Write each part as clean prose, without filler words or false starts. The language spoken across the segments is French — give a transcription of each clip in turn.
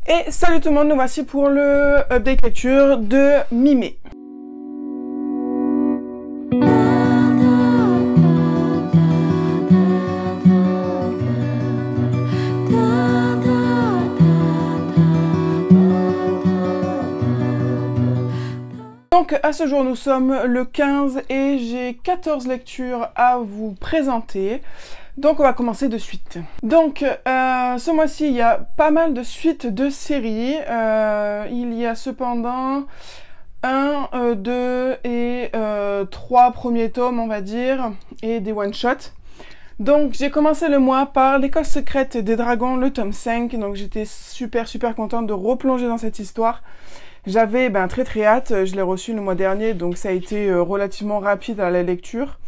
Et salut tout le monde, nous voici pour le update lecture de mi-mai. Donc à ce jour nous sommes le 15 et j'ai 14 lectures à vous présenter. Donc on va commencer de suite. Donc ce mois-ci il y a pas mal de suites de séries. Il y a cependant 1, 2 et 3 premiers tomes on va dire et des one-shots. Donc j'ai commencé le mois par l'école secrète des dragons, le tome 5. Donc j'étais super contente de replonger dans cette histoire. J'avais très hâte, je l'ai reçu le mois dernier donc ça a été relativement rapide à la lecture.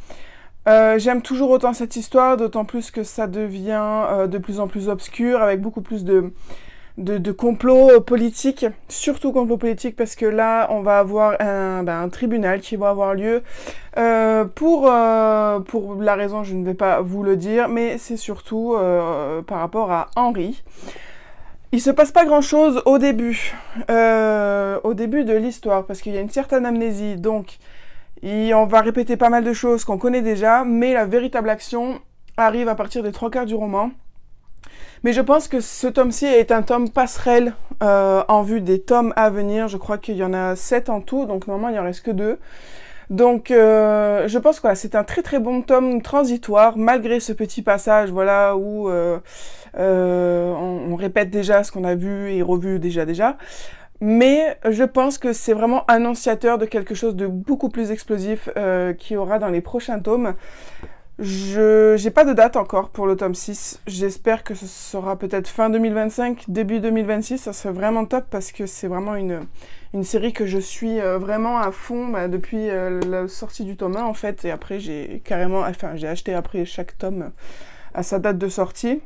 J'aime toujours autant cette histoire, d'autant plus que ça devient de plus en plus obscur, avec beaucoup plus de complots politiques, surtout complots politiques, parce que là, on va avoir un tribunal qui va avoir lieu pour la raison, je ne vais pas vous le dire, mais c'est surtout par rapport à Henri. Il se passe pas grand-chose au début de l'histoire, parce qu'il y a une certaine amnésie, donc... Et on va répéter pas mal de choses qu'on connaît déjà, mais la véritable action arrive à partir des 3/4 du roman. Mais je pense que ce tome-ci est un tome passerelle en vue des tomes à venir. Je crois qu'il y en a 7 en tout, donc normalement il n'y en reste que 2. Donc je pense que voilà, c'est un très bon tome transitoire, malgré ce petit passage voilà, où on répète déjà ce qu'on a vu et revu déjà. Mais je pense que c'est vraiment annonciateur de quelque chose de beaucoup plus explosif qu'il y aura dans les prochains tomes. J'ai pas de date encore pour le tome 6. J'espère que ce sera peut-être fin 2025, début 2026. Ça serait vraiment top parce que c'est vraiment une série que je suis vraiment à fond depuis la sortie du tome 1 en fait. Et après j'ai acheté après chaque tome à sa date de sortie.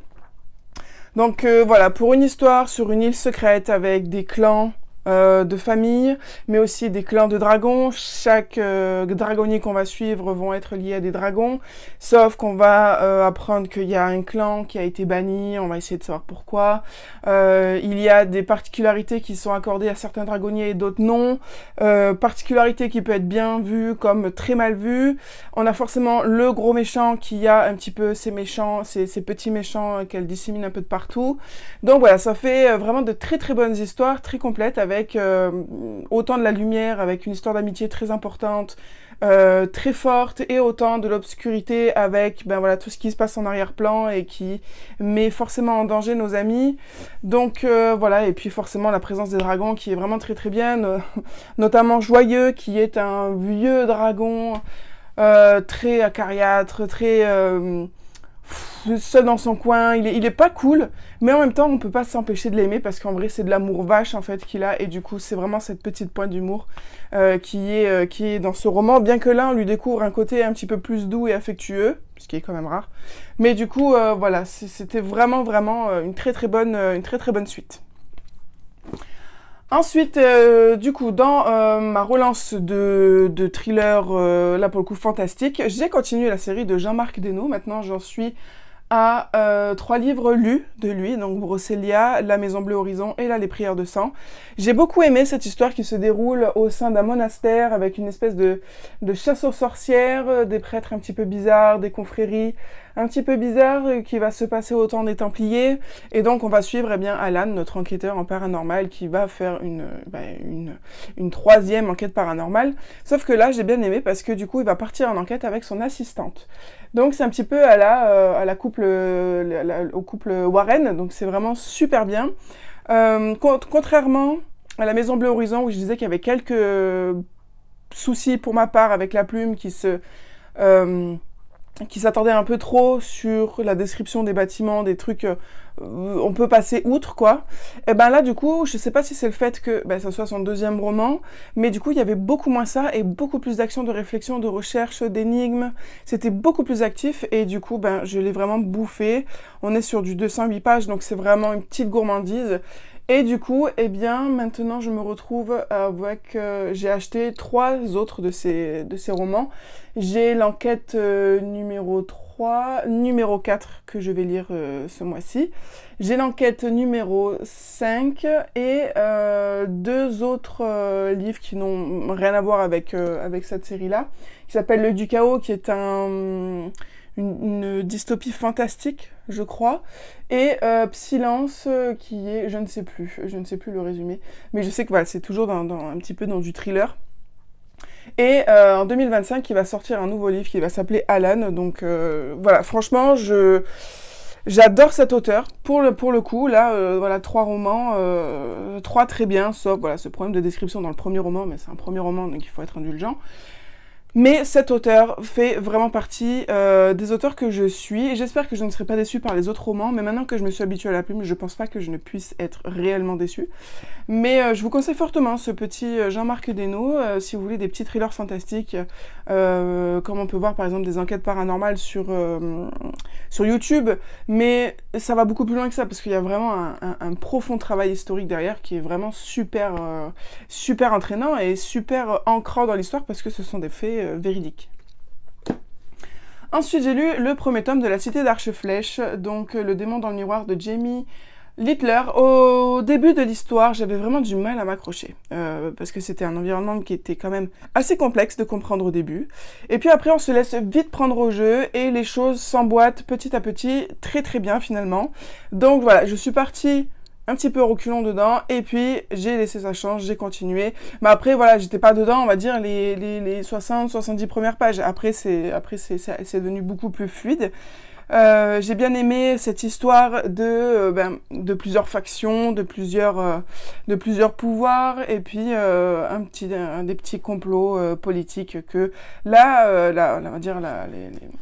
Donc voilà, pour une histoire sur une île secrète avec des clans de famille, mais aussi des clans de dragons. Chaque dragonnier qu'on va suivre vont être liés à des dragons, sauf qu'on va apprendre qu'il y a un clan qui a été banni, on va essayer de savoir pourquoi. Il y a des particularités qui sont accordées à certains dragonniers et d'autres non. Particularités qui peut être bien vues comme très mal vues. On a forcément le gros méchant qui a un petit peu ces petits méchants qu'elle dissémine un peu de partout. Donc voilà, ça fait vraiment de très bonnes histoires, très complètes, avec autant de la lumière, avec une histoire d'amitié très importante, très forte, et autant de l'obscurité avec voilà, tout ce qui se passe en arrière-plan et qui met forcément en danger nos amis. Donc voilà, et puis forcément la présence des dragons qui est vraiment très bien, notamment Joyeux qui est un vieux dragon très acariâtre, très... seul dans son coin, il est pas cool, mais en même temps on peut pas s'empêcher de l'aimer parce qu'en vrai c'est de l'amour vache en fait qu'il a, et du coup c'est vraiment cette petite pointe d'humour qui est dans ce roman, bien que là on lui découvre un côté un petit peu plus doux et affectueux, ce qui est quand même rare, mais du coup voilà, c'était vraiment une très bonne suite. Ensuite, du coup, dans ma relance de thriller, là pour le coup fantastique, j'ai continué la série de Jean-Marc Desnos. Maintenant, j'en suis à 3 livres lus de lui, donc Brocélia, La Maison Bleue Horizon et là Les Prières de Sang. J'ai beaucoup aimé cette histoire qui se déroule au sein d'un monastère avec une espèce de chasse aux sorcières, des prêtres un petit peu bizarres, des confréries un petit peu bizarres qui va se passer au temps des Templiers, et donc on va suivre Alan, notre enquêteur en paranormal, qui va faire une 3e enquête paranormale, sauf que là j'ai bien aimé parce que du coup il va partir en enquête avec son assistante. Donc c'est un petit peu au couple Warren, donc c'est vraiment super bien. Contrairement à La Maison Bleue Horizon où je disais qu'il y avait quelques soucis pour ma part avec la plume qui s'attendait un peu trop sur la description des bâtiments, des trucs, on peut passer outre, quoi. Et là, du coup, je sais pas si c'est le fait que ça soit son 2e roman, mais du coup, il y avait beaucoup moins ça, et beaucoup plus d'action, de réflexion, de recherche, d'énigmes. C'était beaucoup plus actif, et du coup, je l'ai vraiment bouffé. On est sur du 208 pages, donc c'est vraiment une petite gourmandise. Et du coup, maintenant, je me retrouve avec... j'ai acheté 3 autres de ces romans. J'ai l'enquête numéro 3, 3, numéro 4 que je vais lire ce mois-ci. J'ai l'enquête numéro 5 et 2 autres livres qui n'ont rien à voir avec cette série-là, qui s'appelle L'œil du chaos, qui est une dystopie fantastique, je crois, et Psylance, qui est, je ne sais plus le résumé, mais je sais que voilà, c'est toujours un petit peu dans du thriller. Et en 2025, il va sortir un nouveau livre qui va s'appeler Alan, donc voilà, franchement, j'adore cet auteur, pour le coup, là, voilà, 3 romans, 3 très bien, sauf, voilà, ce problème de description dans le premier roman, mais c'est un premier roman, donc il faut être indulgent. Mais cet auteur fait vraiment partie des auteurs que je suis, et j'espère que je ne serai pas déçue par les autres romans, mais maintenant que je me suis habituée à la plume, je pense pas que je ne puisse être réellement déçue. Mais je vous conseille fortement ce petit Jean-Marc Desnos, si vous voulez des petits thrillers fantastiques, comme on peut voir par exemple des enquêtes paranormales sur YouTube, mais ça va beaucoup plus loin que ça, parce qu'il y a vraiment un profond travail historique derrière, qui est vraiment super entraînant et super ancrant dans l'histoire, parce que ce sont des faits véridique. Ensuite, j'ai lu le premier tome de La Cité d'Archeflèche, donc Le démon dans le miroir de Jamie Littler. Au début de l'histoire, j'avais vraiment du mal à m'accrocher, parce que c'était un environnement qui était quand même assez complexe de comprendre au début. Et puis après, on se laisse vite prendre au jeu, et les choses s'emboîtent petit à petit, très très bien finalement. Donc voilà, je suis partie un petit peu reculons dedans, et puis j'ai laissé sa chance, j'ai continué. Mais après, voilà, j'étais pas dedans, on va dire, les 60-70 premières pages. Après, c'est devenu beaucoup plus fluide. J'ai bien aimé cette histoire de plusieurs factions, de plusieurs pouvoirs, et puis des petits complots politiques que là, on va dire,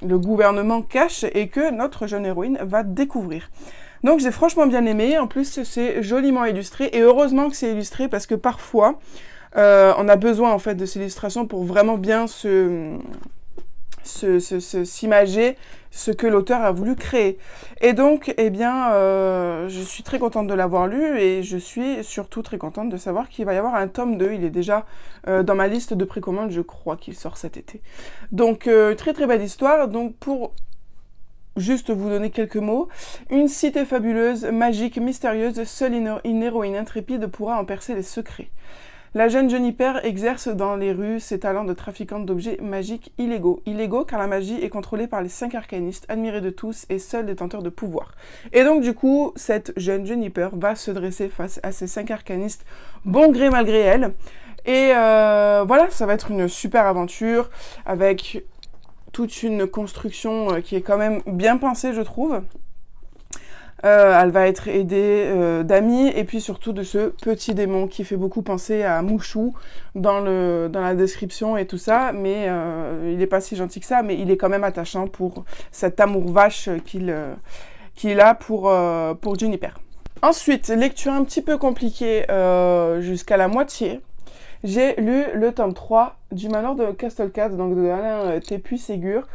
le gouvernement cache et que notre jeune héroïne va découvrir. Donc j'ai franchement bien aimé, en plus c'est joliment illustré, et heureusement que c'est illustré, parce que parfois on a besoin en fait de ces illustrations pour vraiment bien s'imager ce que l'auteur a voulu créer. Et donc, eh bien, je suis très contente de l'avoir lu, et je suis surtout très contente de savoir qu'il va y avoir un tome 2, il est déjà dans ma liste de précommande, je crois qu'il sort cet été. Donc très très belle histoire, donc pour juste vous donner quelques mots. Une cité fabuleuse, magique, mystérieuse, seule une héroïne intrépide pourra en percer les secrets. La jeune Juniper exerce dans les rues ses talents de trafiquante d'objets magiques illégaux. Illégaux car la magie est contrôlée par les 5 arcanistes, admirés de tous et seuls détenteurs de pouvoir. Et donc du coup, cette jeune Juniper va se dresser face à ces 5 arcanistes, bon gré mal gré elle. Et voilà, ça va être une super aventure, avec toute une construction qui est quand même bien pensée, je trouve. Elle va être aidée d'amis, et puis surtout de ce petit démon qui fait beaucoup penser à Mouchou dans la description et tout ça, mais il n'est pas si gentil que ça, mais il est quand même attachant pour cet amour vache qu'il a pour Juniper. Ensuite, lecture un petit peu compliquée jusqu'à la moitié. J'ai lu le tome 3 du Manoir de Castlecat, donc de Alain Tépuy-Ségur.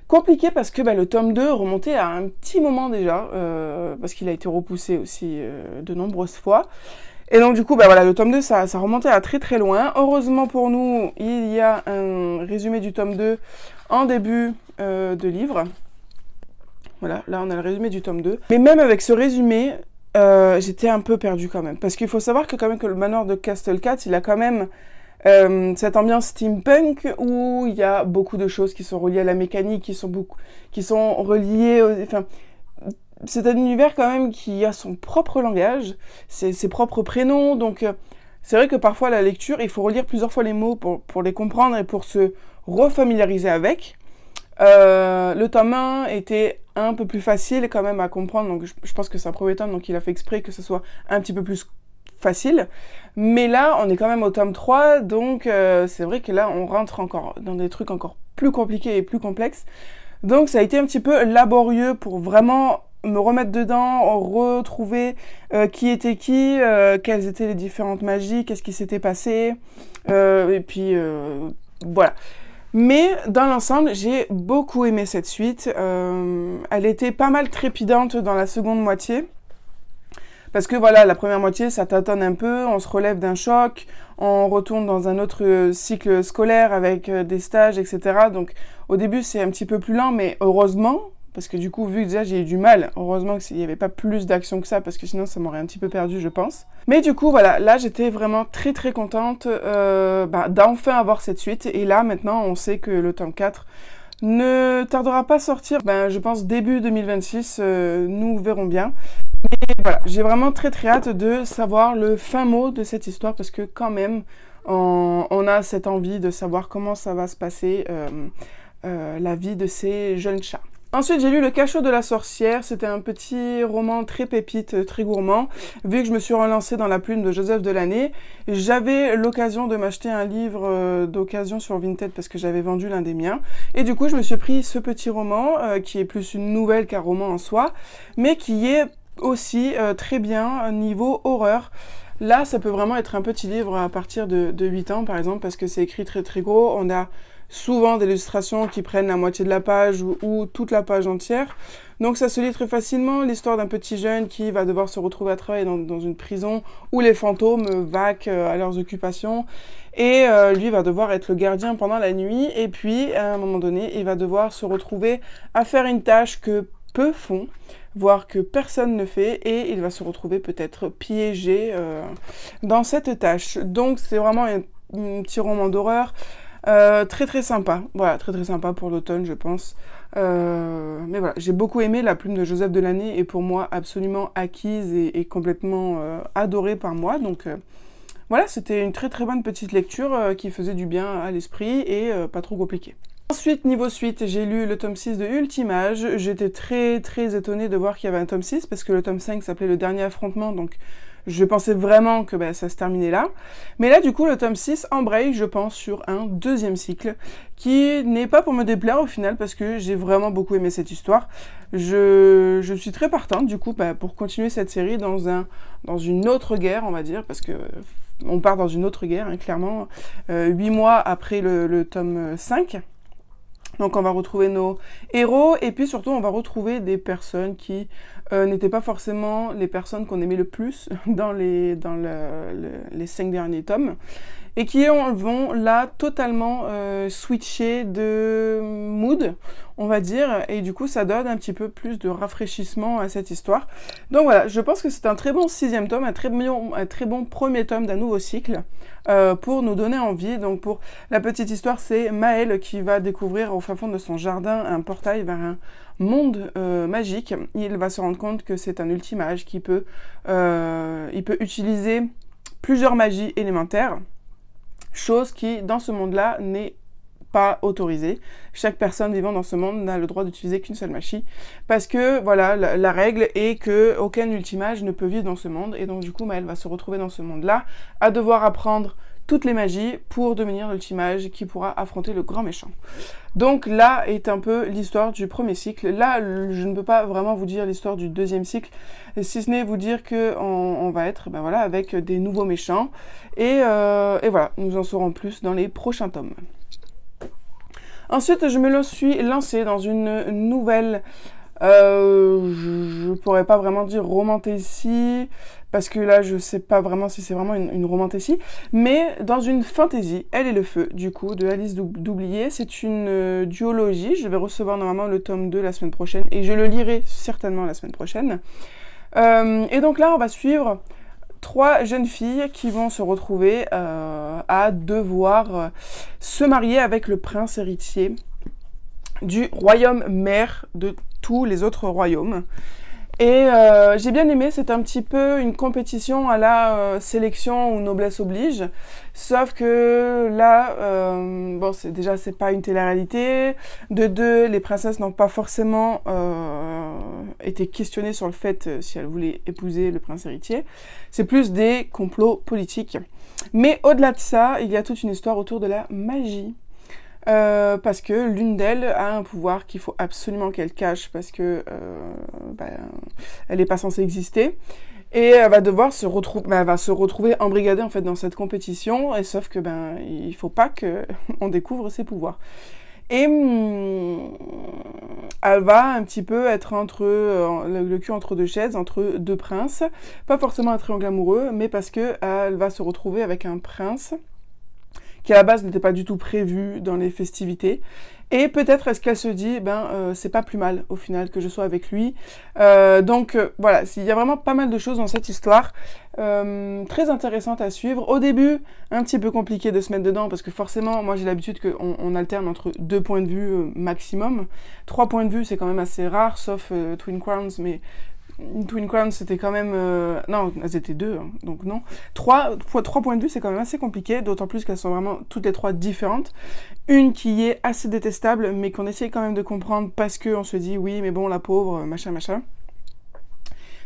Compliqué parce que le tome 2 remontait à un petit moment déjà, parce qu'il a été repoussé aussi de nombreuses fois. Et donc du coup, voilà, le tome 2, ça remontait à très très loin. Heureusement pour nous, il y a un résumé du tome 2 en début de livre. Voilà, là on a le résumé du tome 2. Mais même avec ce résumé, j'étais un peu perdue quand même, parce qu'il faut savoir que le Manoir de Castlecat, il a quand même cette ambiance steampunk où il y a beaucoup de choses qui sont reliées à la mécanique, qui sont reliées enfin, c'est un univers quand même qui a son propre langage, ses propres prénoms, donc c'est vrai que parfois la lecture, il faut relire plusieurs fois les mots pour les comprendre et pour se refamiliariser avec. Le tome 1 était un peu plus facile quand même à comprendre, donc je pense que c'est un premier tome, donc il a fait exprès que ce soit un petit peu plus facile. Mais là, on est quand même au tome 3, donc c'est vrai que là, on rentre encore dans des trucs encore plus compliqués et plus complexes. Donc ça a été un petit peu laborieux pour vraiment me remettre dedans, retrouver qui était qui, quelles étaient les différentes magies, qu'est-ce qui s'était passé, et puis voilà. Mais dans l'ensemble, j'ai beaucoup aimé cette suite. Elle était pas mal trépidante dans la seconde moitié, Parce que voilà, la première moitié, ça tâtonne un peu, on se relève d'un choc, on retourne dans un autre cycle scolaire avec des stages, etc. Donc au début, c'est un petit peu plus lent, mais heureusement, parce que du coup, vu que déjà j'ai eu du mal, heureusement qu'il n'y avait pas plus d'action que ça, parce que sinon ça m'aurait un petit peu perdu, je pense. Mais du coup, voilà, là j'étais vraiment très très contente d'enfin avoir cette suite. Et là, maintenant, on sait que le tome 4 ne tardera pas à sortir. Je pense début 2026, nous verrons bien. Et voilà, j'ai vraiment très très hâte de savoir le fin mot de cette histoire, parce que quand même, on a cette envie de savoir comment ça va se passer, la vie de ces jeunes chats. Ensuite, j'ai lu Le Cachot de la Sorcière. C'était un petit roman très pépite, très gourmand. Vu que je me suis relancée dans la plume de Joseph Delaney, j'avais l'occasion de m'acheter un livre d'occasion sur Vinted parce que j'avais vendu l'un des miens. Et du coup, je me suis pris ce petit roman qui est plus une nouvelle qu'un roman en soi, mais qui est aussi très bien niveau horreur. Là, ça peut vraiment être un petit livre à partir de 8 ans, par exemple, parce que c'est écrit très très gros. On a souvent des illustrations qui prennent la moitié de la page ou toute la page entière. Donc ça se lit très facilement, l'histoire d'un petit jeune qui va devoir se retrouver à travailler dans une prison où les fantômes vaquent à leurs occupations. Et lui va devoir être le gardien pendant la nuit. Et puis, à un moment donné, il va devoir se retrouver à faire une tâche que peu font, voire que personne ne fait, et il va se retrouver peut-être piégé dans cette tâche. Donc c'est vraiment un petit roman d'horreur. Très très sympa, voilà, très très sympa pour l'automne, je pense. Mais voilà, j'ai beaucoup aimé La Plume de Joseph Delaney, et pour moi absolument acquise et complètement adorée par moi. Donc voilà, c'était une très très bonne petite lecture qui faisait du bien à l'esprit et pas trop compliquée. Ensuite, niveau suite, j'ai lu le tome 6 de Ultimage. J'étais très très étonnée de voir qu'il y avait un tome 6, parce que le tome 5 s'appelait Le Dernier Affrontement, donc je pensais vraiment que ça se terminait là. Mais là, du coup, le tome 6 embraye, je pense, sur un deuxième cycle, qui n'est pas pour me déplaire au final, parce que j'ai vraiment beaucoup aimé cette histoire. Je suis très partante, du coup, pour continuer cette série dans une autre guerre, on va dire, parce que on part dans une autre guerre, hein, clairement, 8 mois après le tome 5. Donc on va retrouver nos héros, et puis surtout on va retrouver des personnes qui n'étaient pas forcément les personnes qu'on aimait le plus dans les 5 derniers tomes, et qui vont là totalement switcher de mood, on va dire, et du coup ça donne un petit peu plus de rafraîchissement à cette histoire. Donc voilà, je pense que c'est un très bon 6e tome, un très bon premier tome d'un nouveau cycle, pour nous donner envie. Donc pour la petite histoire, c'est Maël qui va découvrir au fin fond de son jardin un portail vers un monde magique. Il va se rendre compte que c'est un ultimage qui peut utiliser plusieurs magies élémentaires, chose qui dans ce monde-là n'est pas autorisée. Chaque personne vivant dans ce monde n'a le droit d'utiliser qu'une seule magie, parce que voilà, la règle est que aucun ultimage ne peut vivre dans ce monde, et donc du coup Maël va se retrouver dans ce monde-là à devoir apprendre toutes les magies pour devenir l'ultimage qui pourra affronter le grand méchant. Donc là est un peu l'histoire du premier cycle. Là, je ne peux pas vraiment vous dire l'histoire du deuxième cycle, si ce n'est vous dire que on va être voilà, avec des nouveaux méchants, et voilà, nous en saurons plus dans les prochains tomes. Ensuite, je me suis lancée dans une nouvelle, je pourrais pas vraiment dire romantasy, parce que là, je sais pas vraiment si c'est vraiment une romantasy, mais dans une fantasy, Elle et le feu, du coup, de Alice Doublié. C'est une duologie. Je vais recevoir normalement le tome 2 la semaine prochaine, et je le lirai certainement la semaine prochaine. Et donc là, on va suivre 3 jeunes filles qui vont se retrouver à devoir se marier avec le prince héritier du royaume mère de tous les autres royaumes. Et j'ai bien aimé, c'est un petit peu une compétition à la sélection ou noblesse oblige, sauf que là, bon, c'est pas une télé-réalité, de deux, les princesses n'ont pas forcément été questionnées sur le fait si elles voulaient épouser le prince héritier, c'est plus des complots politiques. Mais au-delà de ça, il y a toute une histoire autour de la magie. Parce que l'une d'elles a un pouvoir qu'il faut absolument qu'elle cache, parce que elle n'est pas censée exister, et elle va devoir se retrouver embrigadée en fait dans cette compétition, et sauf que il faut pas que on découvre ses pouvoirs. Et elle va un petit peu être entre le cul entre deux chaises, entre deux princes. Pas forcément un triangle amoureux, mais parce que elle va se retrouver avec un prince qui à la base n'était pas du tout prévu dans les festivités. Et peut-être est-ce qu'elle se dit, c'est pas plus mal au final que je sois avec lui. Donc voilà, il y a vraiment pas mal de choses dans cette histoire, très intéressante à suivre. Au début, un petit peu compliqué de se mettre dedans parce que forcément, moi j'ai l'habitude qu'on alterne entre 2 points de vue maximum. 3 points de vue, c'est quand même assez rare, sauf Twin Crowns, mais Twin Crowns, c'était quand même... Non, elles étaient 2, hein, donc non. 3 points de vue, c'est quand même assez compliqué, d'autant plus qu'elles sont vraiment toutes les 3 différentes. Une qui est assez détestable, mais qu'on essaye quand même de comprendre parce qu'on se dit, oui, mais bon, la pauvre, machin, machin.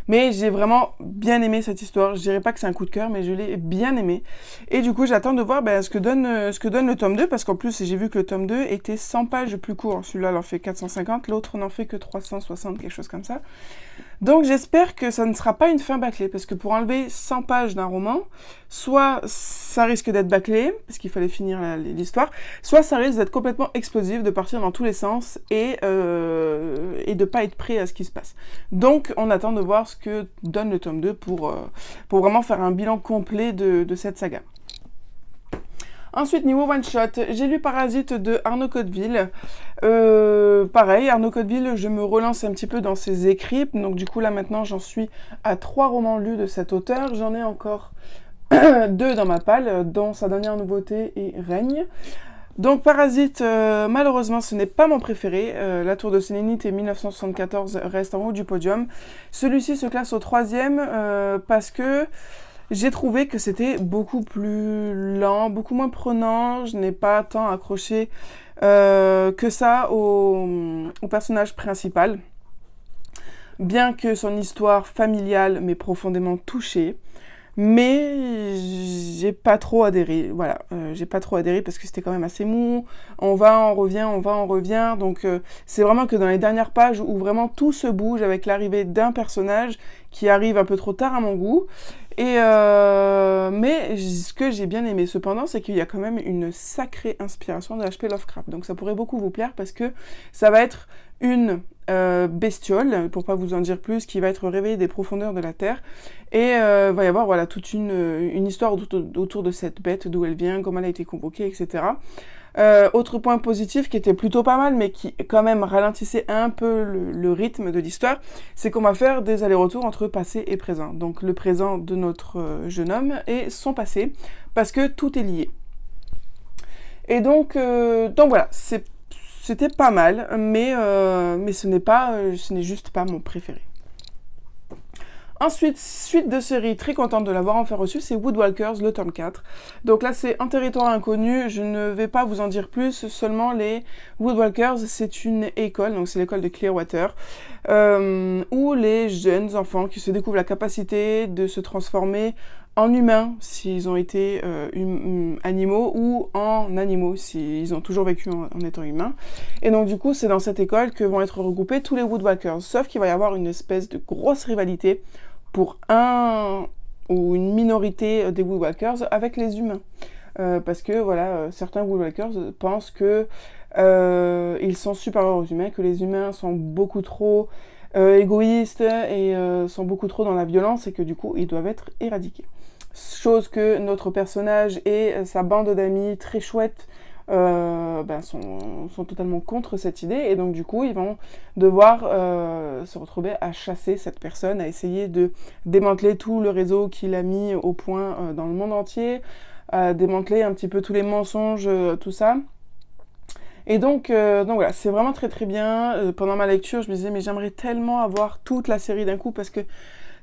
Mais j'ai vraiment bien aimé cette histoire. Je dirais pas que c'est un coup de cœur, mais je l'ai bien aimé. Et du coup, j'attends de voir ce que donne le tome 2, parce qu'en plus, j'ai vu que le tome 2 était 100 pages plus court. Celui-là, il en fait 450, l'autre n'en fait que 360, quelque chose comme ça. Donc j'espère que ça ne sera pas une fin bâclée, parce que pour enlever 100 pages d'un roman, soit ça risque d'être bâclé, parce qu'il fallait finir l'histoire, soit ça risque d'être complètement explosif, de partir dans tous les sens, et de pas être prêt à ce qui se passe. Donc on attend de voir ce que donne le tome 2 pour vraiment faire un bilan complet de cette saga. Ensuite, niveau one-shot, j'ai lu Parasite de Arnaud Cotteville. Pareil, Arnaud Cotteville, je me relance un petit peu dans ses écrits. Donc du coup, là maintenant, j'en suis à 3 romans lus de cet auteur. J'en ai encore 2 dans ma palle, dont sa dernière nouveauté est Règne. Donc Parasite, malheureusement, ce n'est pas mon préféré. La Tour de Sélénite et 1974 restent en haut du podium. Celui-ci se classe au 3e parce que j'ai trouvé que c'était beaucoup plus lent, beaucoup moins prenant. Je n'ai pas tant accroché que ça au personnage principal. Bien que son histoire familiale m'ait profondément touchée. Mais j'ai pas trop adhéré, voilà, j'ai pas trop adhéré parce que c'était quand même assez mou, on va, on revient, donc c'est vraiment que dans les dernières pages où vraiment tout se bouge avec l'arrivée d'un personnage qui arrive un peu trop tard à mon goût, et mais ce que j'ai bien aimé cependant, c'est qu'il y a quand même une sacrée inspiration de H.P. Lovecraft, donc ça pourrait beaucoup vous plaire parce que ça va être une bestiole, pour pas vous en dire plus, qui va être réveillée des profondeurs de la Terre, et va y avoir voilà, toute une histoire autour de cette bête, d'où elle vient, comment elle a été convoquée, etc. Autre point positif qui était plutôt pas mal, mais qui quand même ralentissait un peu le rythme de l'histoire, c'est qu'on va faire des allers-retours entre passé et présent. Donc le présent de notre jeune homme et son passé, parce que tout est lié. Et donc voilà, c'était pas mal, mais ce n'est juste pas mon préféré. Ensuite, suite de série, très contente de l'avoir enfin reçu, c'est Woodwalkers, le tome 4. Donc là, c'est un territoire inconnu, je ne vais pas vous en dire plus, seulement les Woodwalkers, c'est une école, donc c'est l'école de Clearwater, où les jeunes enfants qui se découvrent la capacité de se transformer en humains s'ils ont été animaux ou en animaux s'ils ont toujours vécu en étant humains. Et donc du coup, c'est dans cette école que vont être regroupés tous les Woodwalkers, sauf qu'il va y avoir une espèce de grosse rivalité pour un ou une minorité des Woodwalkers avec les humains. Parce que voilà, certains Woodwalkers pensent que ils sont supérieurs aux humains, que les humains sont beaucoup trop égoïstes et sont beaucoup trop dans la violence et que du coup ils doivent être éradiqués. Chose que notre personnage et sa bande d'amis très chouettes sont totalement contre cette idée, et donc du coup ils vont devoir se retrouver à chasser cette personne, à essayer de démanteler tout le réseau qu'il a mis au point dans le monde entier, à démanteler un petit peu tous les mensonges, tout ça. Et donc voilà, c'est vraiment très très bien. Pendant ma lecture, je me disais mais j'aimerais tellement avoir toute la série d'un coup parce que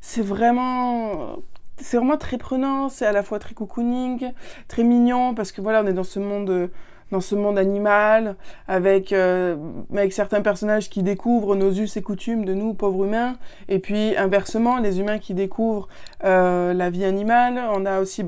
c'est vraiment très prenant, c'est à la fois très cocooning, très mignon, parce que voilà, on est dans ce monde animal, avec certains personnages qui découvrent nos us et coutumes de nous, pauvres humains, et puis inversement, les humains qui découvrent la vie animale. On a aussi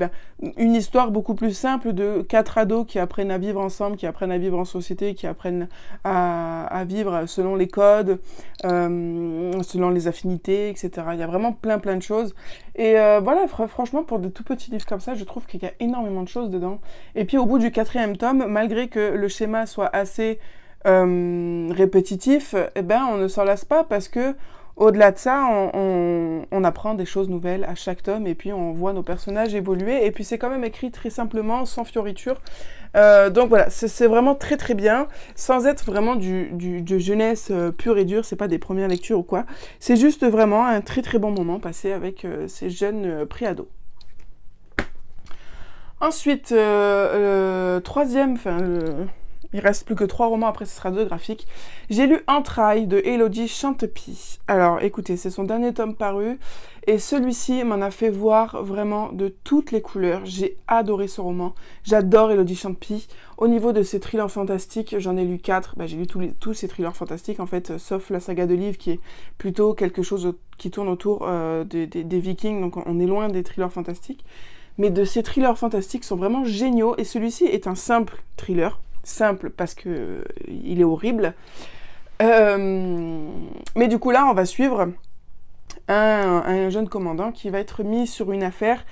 une histoire beaucoup plus simple de 4 ados qui apprennent à vivre ensemble, qui apprennent à vivre en société, qui apprennent à vivre selon les codes, selon les affinités, etc. Il y a vraiment plein de choses. Et voilà, franchement, pour des tout petits livres comme ça, je trouve qu'il y a énormément de choses dedans. Et puis au bout du 4e tome, malgré que le schéma soit assez répétitif, eh ben on ne s'en lasse pas parce que au-delà de ça, on apprend des choses nouvelles à chaque tome et puis on voit nos personnages évoluer et puis c'est quand même écrit très simplement, sans fioritures. Donc voilà, c'est vraiment très très bien, sans être vraiment de jeunesse pure et dure, c'est pas des premières lectures ou quoi. C'est juste vraiment un très très bon moment passé avec ces jeunes pré-ados. Ensuite, troisième, il reste plus que 3 romans, après ce sera 2 graphiques. J'ai lu Entrailles de Élodie Chantepie. Alors écoutez, c'est son dernier tome paru, et celui-ci m'en a fait voir vraiment de toutes les couleurs. J'ai adoré ce roman, j'adore Élodie Chantepie. Au niveau de ses thrillers fantastiques, j'en ai lu 4, j'ai lu tous ces thrillers fantastiques en fait, sauf la saga de livres qui est plutôt quelque chose qui tourne autour des Vikings, donc on est loin des thrillers fantastiques. Mais de ces thrillers fantastiques sont vraiment géniaux, et celui-ci est un simple thriller. Simple parce que il est horrible. Mais du coup là, on va suivre un jeune commandant qui va être mis sur une affaire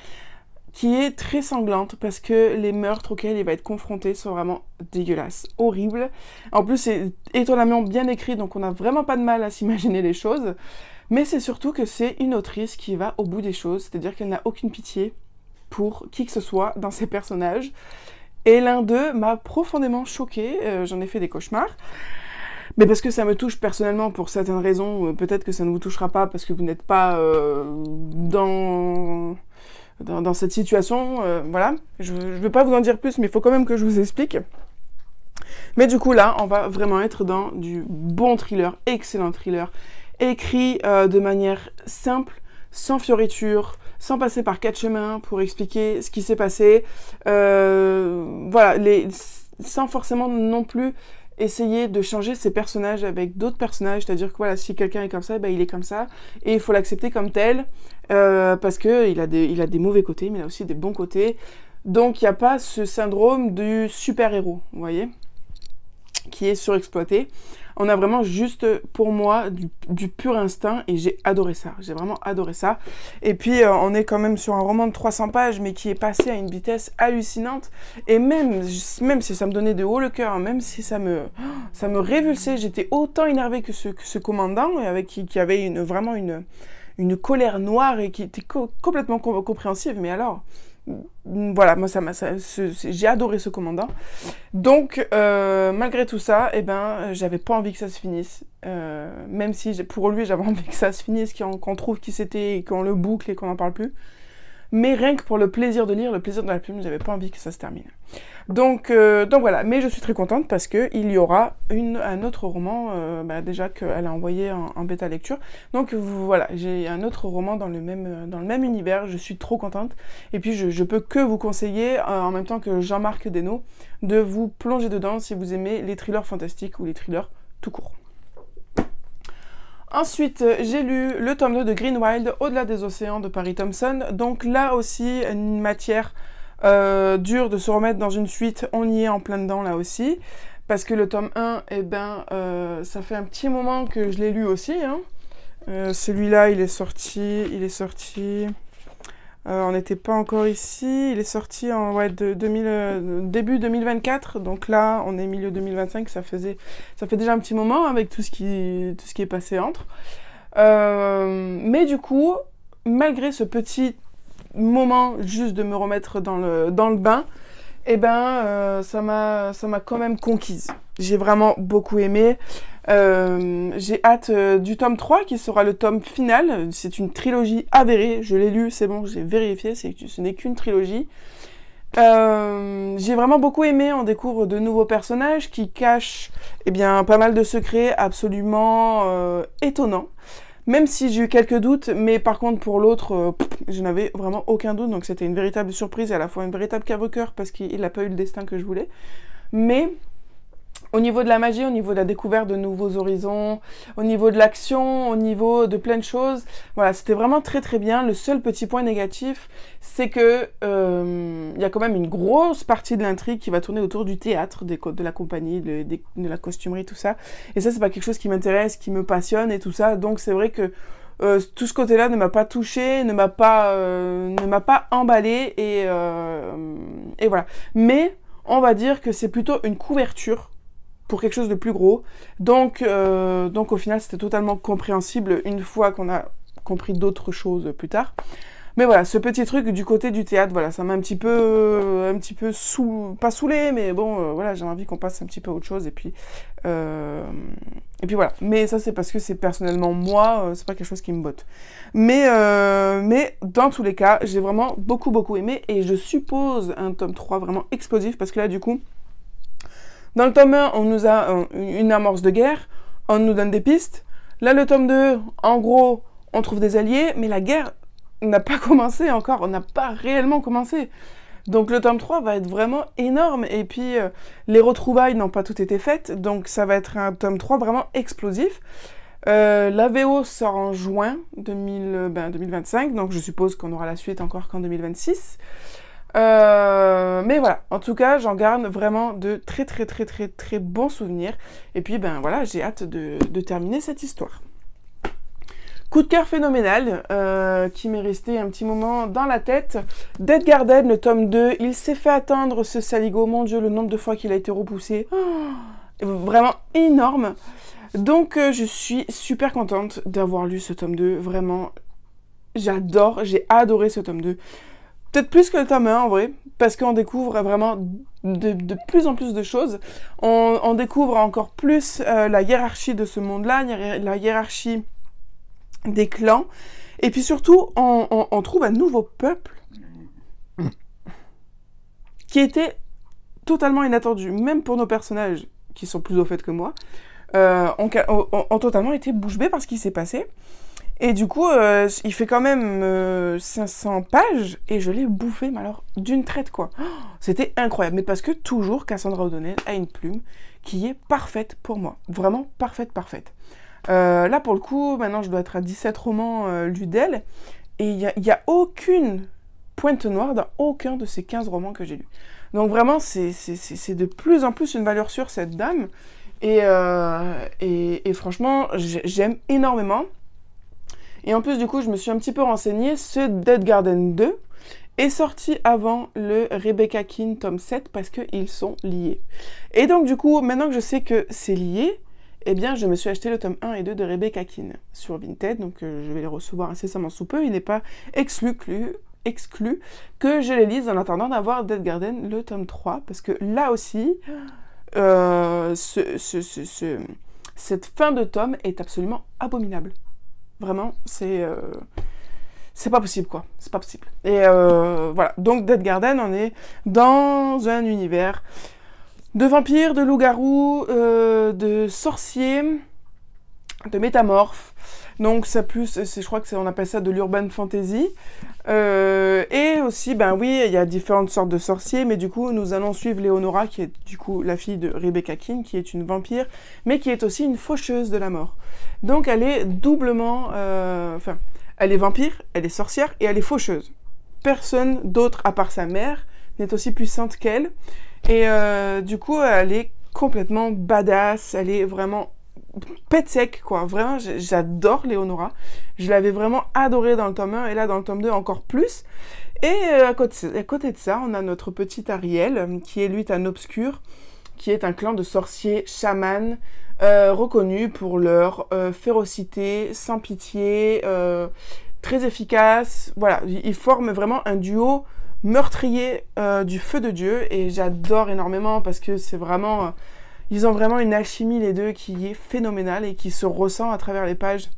qui est très sanglante parce que les meurtres auxquels il va être confronté sont vraiment dégueulasses, horribles. En plus, c'est étonnamment bien écrit, donc on n'a vraiment pas de mal à s'imaginer les choses. Mais c'est surtout que c'est une autrice qui va au bout des choses, c'est-à-dire qu'elle n'a aucune pitié pour qui que ce soit dans ses personnages. Et l'un d'eux m'a profondément choquée, j'en ai fait des cauchemars. Mais parce que ça me touche personnellement pour certaines raisons, peut-être que ça ne vous touchera pas parce que vous n'êtes pas dans cette situation, voilà. Je ne vais pas vous en dire plus, mais il faut quand même que je vous explique. Mais du coup là, on va vraiment être dans du bon thriller, excellent thriller, écrit de manière simple, sans fioritures, sans passer par 4 chemins pour expliquer ce qui s'est passé, voilà, sans forcément non plus essayer de changer ses personnages avec d'autres personnages, c'est-à-dire que voilà, si quelqu'un est comme ça, il est comme ça, et il faut l'accepter comme tel, parce que il a des mauvais côtés, mais il a aussi des bons côtés, donc il n'y a pas ce syndrome du super-héros, vous voyez, qui est surexploité. On a vraiment juste, pour moi, du pur instinct, et j'ai adoré ça. J'ai vraiment adoré ça. Et puis, on est quand même sur un roman de 300 pages, mais qui est passé à une vitesse hallucinante. Et même si ça me donnait de haut le cœur, même si ça me révulsait, j'étais autant énervée que ce commandant, qui avait vraiment une colère noire et qui était complètement compréhensive. Mais alors... Voilà, moi j'ai adoré ce commandant. Donc malgré tout ça, j'avais pas envie que ça se finisse. Même si pour lui j'avais envie que ça se finisse, qu'on trouve qui c'était, qu'on le boucle et qu'on n'en parle plus. Mais rien que pour le plaisir de lire, le plaisir de la plume, j'avais pas envie que ça se termine. Donc voilà, mais je suis très contente parce qu'il y aura un autre roman, déjà qu'elle a envoyé en bêta lecture. Donc voilà, j'ai un autre roman dans le même univers, je suis trop contente. Et puis je peux que vous conseiller, en même temps que Jean-Marc Desnos, de vous plonger dedans si vous aimez les thrillers fantastiques ou les thrillers tout court. Ensuite, j'ai lu le tome 2 de Greenwild, Au-delà des océans de Paris Thompson. Donc là aussi, une matière dure de se remettre dans une suite. On y est en plein dedans là aussi. Parce que le tome 1, ça fait un petit moment que je l'ai lu aussi. Hein. Celui-là, il est sorti... on n'était pas encore ici, il est sorti en début 2024, donc là on est milieu 2025, ça fait déjà un petit moment avec tout ce qui est passé entre. Mais du coup, malgré ce petit moment juste de me remettre dans le bain, ça m'a quand même conquise. J'ai vraiment beaucoup aimé. J'ai hâte du tome 3 qui sera le tome final. C'est une trilogie avérée, je l'ai lu, c'est bon, j'ai vérifié, ce n'est qu'une trilogie. J'ai vraiment beaucoup aimé, on découvre de nouveaux personnages qui cachent pas mal de secrets absolument étonnants. Même si j'ai eu quelques doutes, mais par contre pour l'autre, je n'avais vraiment aucun doute, donc c'était une véritable surprise et à la fois une véritable crève-cœur parce qu'il n'a pas eu le destin que je voulais. Mais au niveau de la magie, au niveau de la découverte de nouveaux horizons, au niveau de l'action, au niveau de plein de choses, voilà, c'était vraiment très très bien. Le seul petit point négatif, c'est que y a quand même une grosse partie de l'intrigue qui va tourner autour du théâtre, de la compagnie, de la costumerie, tout ça. Et ça, c'est pas quelque chose qui m'intéresse, qui me passionne et tout ça. Donc c'est vrai que tout ce côté-là ne m'a pas touché, ne m'a pas emballé et voilà. Mais on va dire que c'est plutôt une couverture pour quelque chose de plus gros. Donc au final, c'était totalement compréhensible une fois qu'on a compris d'autres choses plus tard. Mais voilà, ce petit truc du côté du théâtre, voilà, ça m'a un petit peu pas saoulé, mais bon, voilà, j'ai envie qu'on passe un petit peu à autre chose, et puis voilà. Mais ça, c'est parce que c'est personnellement moi, c'est pas quelque chose qui me botte. Mais dans tous les cas, j'ai vraiment beaucoup aimé, et je suppose un tome 3 vraiment explosif, parce que là, du coup, dans le tome 1, on nous a une amorce de guerre, on nous donne des pistes. Là, le tome 2, en gros, on trouve des alliés, mais la guerre n'a pas commencé encore, on n'a pas réellement commencé. Donc le tome 3 va être vraiment énorme, et puis les retrouvailles n'ont pas toutes été faites, donc ça va être un tome 3 vraiment explosif. La VO sort en juin 2025, donc je suppose qu'on aura la suite encore qu'en 2026. Mais voilà, en tout cas, j'en garde vraiment de très bons souvenirs, et puis ben voilà, j'ai hâte de terminer cette histoire. Coup de cœur phénoménal, qui m'est resté un petit moment dans la tête. Dead Garden, le tome 2, il s'est fait attendre ce saligo, mon Dieu, le nombre de fois qu'il a été repoussé. Vraiment énorme. Donc je suis super contente d'avoir lu ce tome 2, vraiment, j'ai adoré ce tome 2. Peut-être plus que le tome 1 en vrai, parce qu'on découvre vraiment de plus en plus de choses. On découvre encore plus la hiérarchie de ce monde-là, la hiérarchie des clans, et puis surtout on trouve un nouveau peuple qui était totalement inattendu, même pour nos personnages qui sont plus au fait que moi, ont totalement été bouche bée par ce qui s'est passé, et du coup il fait quand même 500 pages, et je l'ai bouffé, mais alors d'une traite quoi. C'était incroyable, mais parce que toujours Cassandra O'Donnell a une plume qui est parfaite pour moi, vraiment parfaite. Là, pour le coup, maintenant, je dois être à 17 romans lus d'elle, et il y a aucune pointe noire dans aucun de ces 15 romans que j'ai lus. Donc vraiment, c'est de plus en plus une valeur sûre, cette dame, et franchement, j'aime énormément. Et en plus, du coup, je me suis un petit peu renseignée, ce Dead Garden 2 est sorti avant le Rebecca Keane tome 7, parce qu'ils sont liés. Et donc, du coup, maintenant que je sais que c'est lié, eh bien, je me suis acheté le tome 1 et 2 de Rebecca Keane sur Vinted, donc je vais les recevoir incessamment sous peu. Il n'est pas exclu que je les lise en attendant d'avoir Dead Garden, le tome 3, parce que là aussi, cette fin de tome est absolument abominable. Vraiment, c'est pas possible, quoi. C'est pas possible. Et voilà, donc Dead Garden, on est dans un univers de vampires, de loups-garous, de sorciers, de métamorphes. Donc ça plus, je crois que on appelle ça de l'urban fantasy. Et aussi, ben oui, il y a différentes sortes de sorciers, mais du coup, nous allons suivre Leonora, qui est du coup la fille de Rebecca Keane, qui est une vampire, mais qui est aussi une faucheuse de la mort. Donc elle est doublement, elle est vampire, elle est sorcière et elle est faucheuse. Personne d'autre, à part sa mère, n'est aussi puissante qu'elle. Et du coup, elle est complètement badass, elle est vraiment pète sec, quoi. Vraiment, j'adore Leonora. Je l'avais vraiment adorée dans le tome 1, et là, dans le tome 2, encore plus. Et à côté de ça, on a notre petite Ariel, qui est lui un obscur, qui est un clan de sorciers chamans, reconnus pour leur férocité, sans pitié, très efficace. Voilà, ils forment vraiment un duo meurtrier du feu de Dieu, et j'adore énormément parce que c'est vraiment ils ont vraiment une alchimie les deux qui est phénoménale et qui se ressent à travers les pages,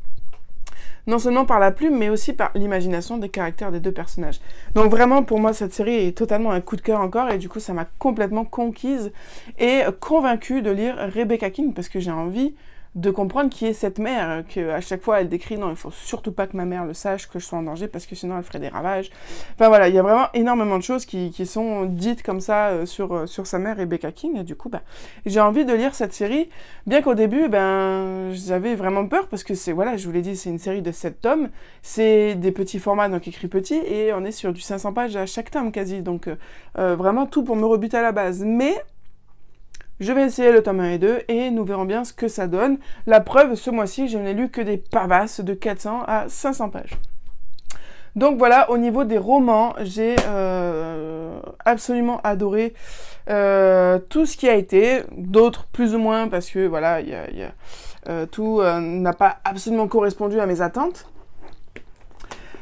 non seulement par la plume mais aussi par l'imagination des caractères des deux personnages. Donc vraiment pour moi cette série est totalement un coup de cœur encore, et du coup ça m'a complètement conquise et convaincue de lire Rebecca Keane, parce que j'ai envie de comprendre qui est cette mère, qu'à chaque fois elle décrit, non, il faut surtout pas que ma mère le sache, que je sois en danger, parce que sinon elle ferait des ravages. Enfin voilà, il y a vraiment énormément de choses qui sont dites comme ça sur sa mère Rebecca Keane, et du coup, j'ai envie de lire cette série, bien qu'au début, j'avais vraiment peur, parce que c'est, voilà, je vous l'ai dit, c'est une série de 7 tomes, c'est des petits formats, donc écrit petit, et on est sur du 500 pages à chaque tome quasi, donc vraiment tout pour me rebuter à la base. Mais je vais essayer le tome 1 et 2 et nous verrons bien ce que ça donne. La preuve, ce mois-ci, je n'ai lu que des pavasses de 400 à 500 pages. Donc voilà, au niveau des romans, j'ai absolument adoré tout ce qui a été, d'autres plus ou moins parce que voilà, tout n'a pas absolument correspondu à mes attentes.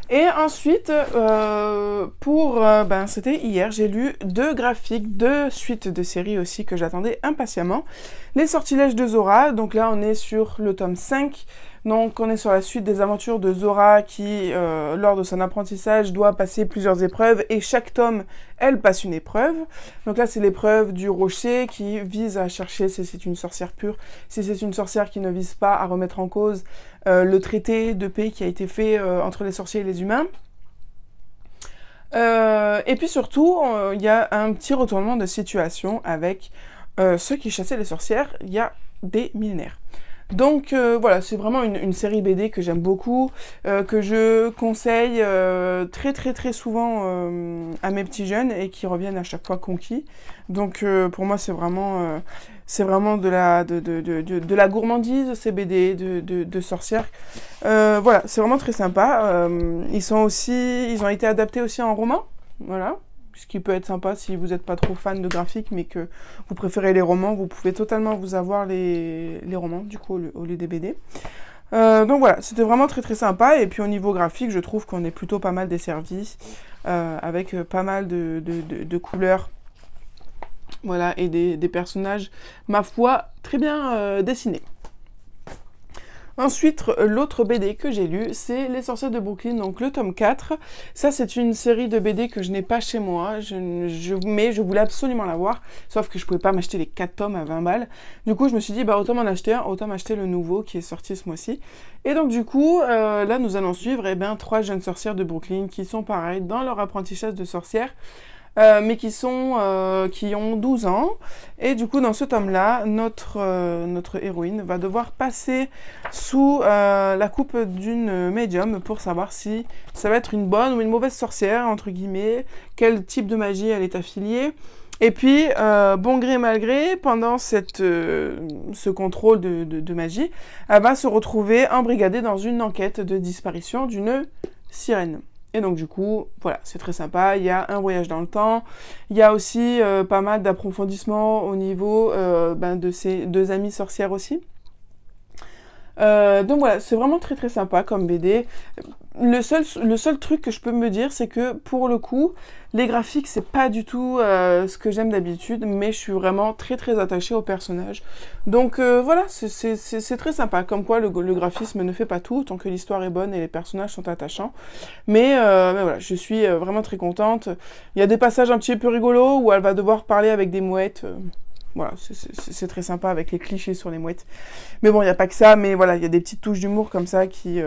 Et ensuite, c'était hier, j'ai lu 2 graphiques, 2 suites de séries aussi que j'attendais impatiemment. Les Sortilèges de Zora, donc là on est sur le tome 5, donc on est sur la suite des aventures de Zora qui, lors de son apprentissage, doit passer plusieurs épreuves et chaque tome, elle passe une épreuve. Donc là c'est l'épreuve du rocher qui vise à chercher si c'est une sorcière pure, si c'est une sorcière qui ne vise pas à remettre en cause le traité de paix qui a été fait entre les sorciers et les humains. Et puis surtout, il y a un petit retournement de situation avec ceux qui chassaient les sorcières il y a des millénaires. Donc voilà, c'est vraiment une série BD que j'aime beaucoup, que je conseille très souvent à mes petits jeunes et qui reviennent à chaque fois conquis. Donc pour moi c'est vraiment de la gourmandise, ces BD de sorcières. Voilà, c'est vraiment très sympa. Ils ont été adaptés aussi en roman, voilà. Ce qui peut être sympa si vous n'êtes pas trop fan de graphique, mais que vous préférez les romans, vous pouvez totalement vous avoir les romans, du coup, au lieu des BD. Donc voilà, c'était vraiment très sympa, et puis au niveau graphique, je trouve qu'on est plutôt pas mal desservi, avec pas mal de couleurs, voilà, et des personnages, ma foi, très bien dessinés. Ensuite, l'autre BD que j'ai lu, c'est Les Sorcières de Brooklyn, donc le tome 4. Ça, c'est une série de BD que je n'ai pas chez moi, mais je voulais absolument l'avoir, sauf que je pouvais pas m'acheter les 4 tomes à 20 balles. Du coup, je me suis dit, bah autant m'en acheter un, autant m'acheter le nouveau qui est sorti ce mois-ci. Et donc du coup, là, nous allons suivre 3 jeunes sorcières de Brooklyn qui sont pareilles dans leur apprentissage de sorcières. Mais qui ont 12 ans. Et du coup, dans ce tome-là, notre héroïne va devoir passer sous la coupe d'une médium pour savoir si ça va être une bonne ou une mauvaise sorcière, entre guillemets, quel type de magie elle est affiliée. Et puis, bon gré mal gré, pendant ce contrôle de magie, elle va se retrouver embrigadée dans une enquête de disparition d'une sirène. Et donc du coup, voilà, c'est très sympa, il y a un voyage dans le temps, il y a aussi pas mal d'approfondissements au niveau de ces 2 amies sorcières aussi. Donc voilà, c'est vraiment très sympa comme BD. Le seul truc que je peux me dire, c'est que pour le coup, les graphiques, c'est pas du tout ce que j'aime d'habitude, mais je suis vraiment très attachée au personnage. Donc voilà, c'est très sympa. Comme quoi, le graphisme ne fait pas tout, tant que l'histoire est bonne et les personnages sont attachants. Mais voilà, je suis vraiment très contente. Il y a des passages un petit peu rigolos où elle va devoir parler avec des mouettes. Voilà, c'est très sympa avec les clichés sur les mouettes. Mais bon, il n'y a pas que ça, mais voilà, il y a des petites touches d'humour comme ça qui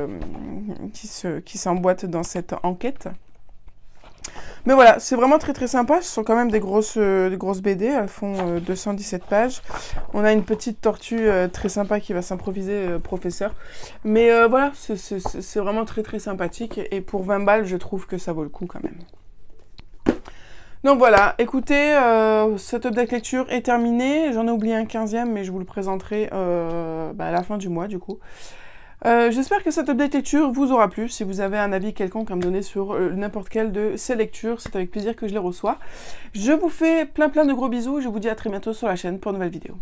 s'emboîtent dans cette enquête. Mais voilà, c'est vraiment très sympa. Ce sont quand même des grosses BD. Elles font 217 pages. On a une petite tortue très sympa qui va s'improviser professeur. Mais voilà, c'est vraiment très sympathique. Et pour 20 balles, je trouve que ça vaut le coup quand même. Donc voilà, écoutez, cette update lecture est terminée. J'en ai oublié un 15e, mais je vous le présenterai à la fin du mois du coup. J'espère que cette update lecture vous aura plu. Si vous avez un avis quelconque à me donner sur n'importe quelle de ces lectures, c'est avec plaisir que je les reçois. Je vous fais plein de gros bisous et je vous dis à très bientôt sur la chaîne pour une nouvelle vidéo.